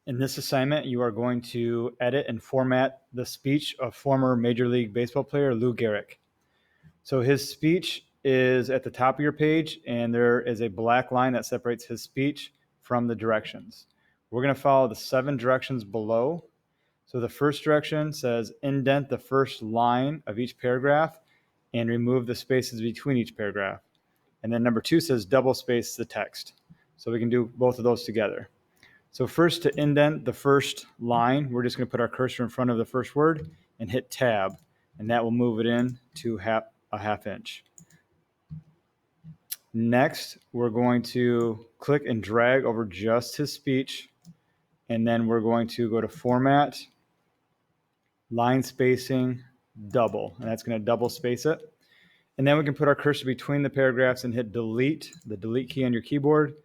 In this assignment, you are going to edit and format the speech of former Major League Baseball player Lou Gehrig. So his speech is at the top of your page, and there is a black line that separates his speech from the directions. We're going to follow the 7 directions below. So the first direction says indent the first line of each paragraph and remove the spaces between each paragraph. And then number 2 says double space the text. So we can do both of those together. So first, to indent the first line, we're just going to put our cursor in front of the first word and hit tab, and that will move it in to a half inch. Next, we're going to click and drag over just his speech, and then we're going to go to Format, Line Spacing, Double, and that's going to double space it. And then we can put our cursor between the paragraphs and hit delete, the delete key on your keyboard,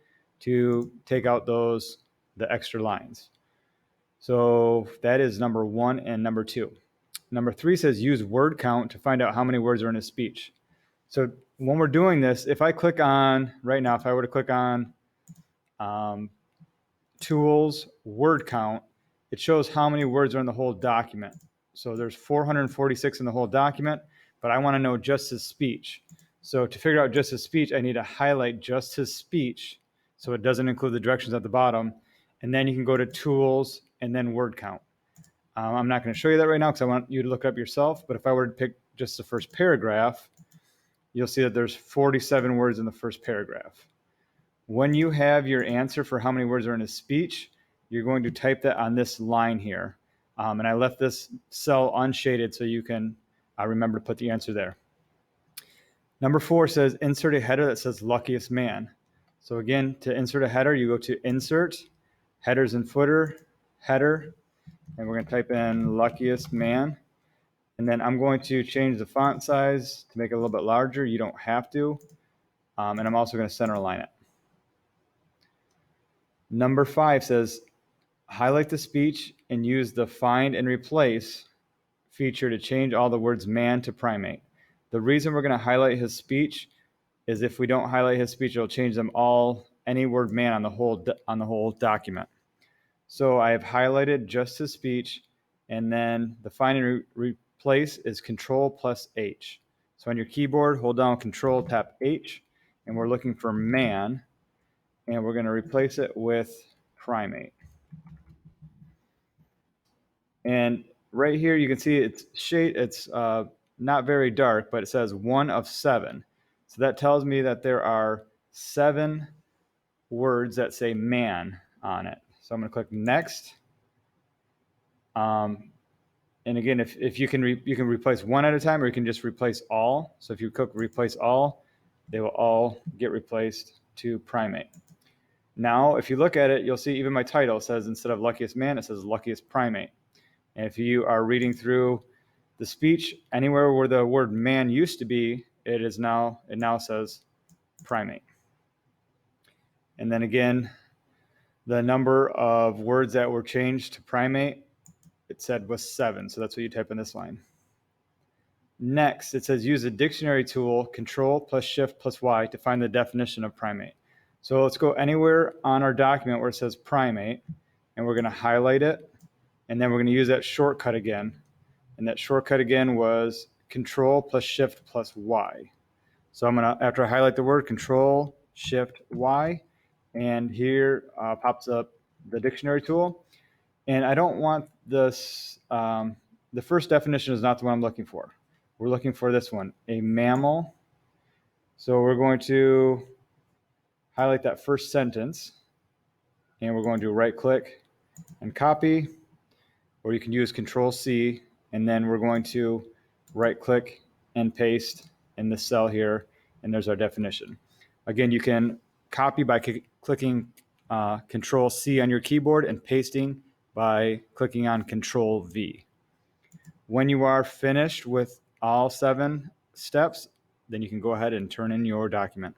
to take out the extra lines. So that is number 1 and number 2. Number 3 says use word count to find out how many words are in a speech. So when we're doing this, if I click on, right now, if I were to click on Tools, Word Count, it shows how many words are in the whole document. So there's 446 in the whole document, but I want to know just his speech. So to figure out just his speech, I need to highlight just his speech so it doesn't include the directions at the bottom. And then you can go to Tools and then Word Count. I'm not going to show you that right now because I want you to look it up yourself. But if I were to pick just the first paragraph, you'll see that there's 47 words in the first paragraph. When you have your answer for how many words are in a speech, you're going to type that on this line here. And I left this cell unshaded so you can remember to put the answer there. Number 4 says insert a header that says luckiest man. So again, to insert a header, you go to Insert, Headers and Footer, Header, and we're going to type in luckiest man. And then I'm going to change the font size to make it a little bit larger. You don't have to. And I'm also going to center align it. Number 5 says highlight the speech and use the find and replace feature to change all the words man to primate. The reason we're going to highlight his speech is if we don't highlight his speech, it'll change them all, any word man on the whole document. So I have highlighted just his speech, and then the find and replace is Control plus H. So on your keyboard, hold down Control, tap H, and we're looking for man, and we're going to replace it with primate. And right here, you can see it's not very dark, but it says 1 of 7. So that tells me that there are 7 words that say man on it. So I'm going to click next. And again, if you can replace one at a time, or you can just replace all. So if you click replace all, they will all get replaced to primate. Now, if you look at it, you'll see even my title says, instead of luckiest man, it says luckiest primate. And if you are reading through the speech, anywhere where the word man used to be, it now says primate. And then again, the number of words that were changed to primate, it said was 7. So that's what you type in this line. Next, it says use a dictionary tool, Control plus Shift plus Y, to find the definition of primate. So let's go anywhere on our document where it says primate, and we're going to highlight it. And then we're going to use that shortcut again. And that shortcut again was Control plus Shift plus Y. So I'm going to, after I highlight the word, Control, Shift, Y, and here pops up the dictionary tool. And I don't want this, the first definition is not the one I'm looking for. We're looking for this one, a mammal. So we're going to highlight that first sentence, and we're going to right click and copy, or you can use Control C, and then we're going to right click and paste in the cell here, and there's our definition. Again, you can copy by clicking Control C on your keyboard and pasting by clicking on Control V. When you are finished with all 7 steps, then you can go ahead and turn in your document.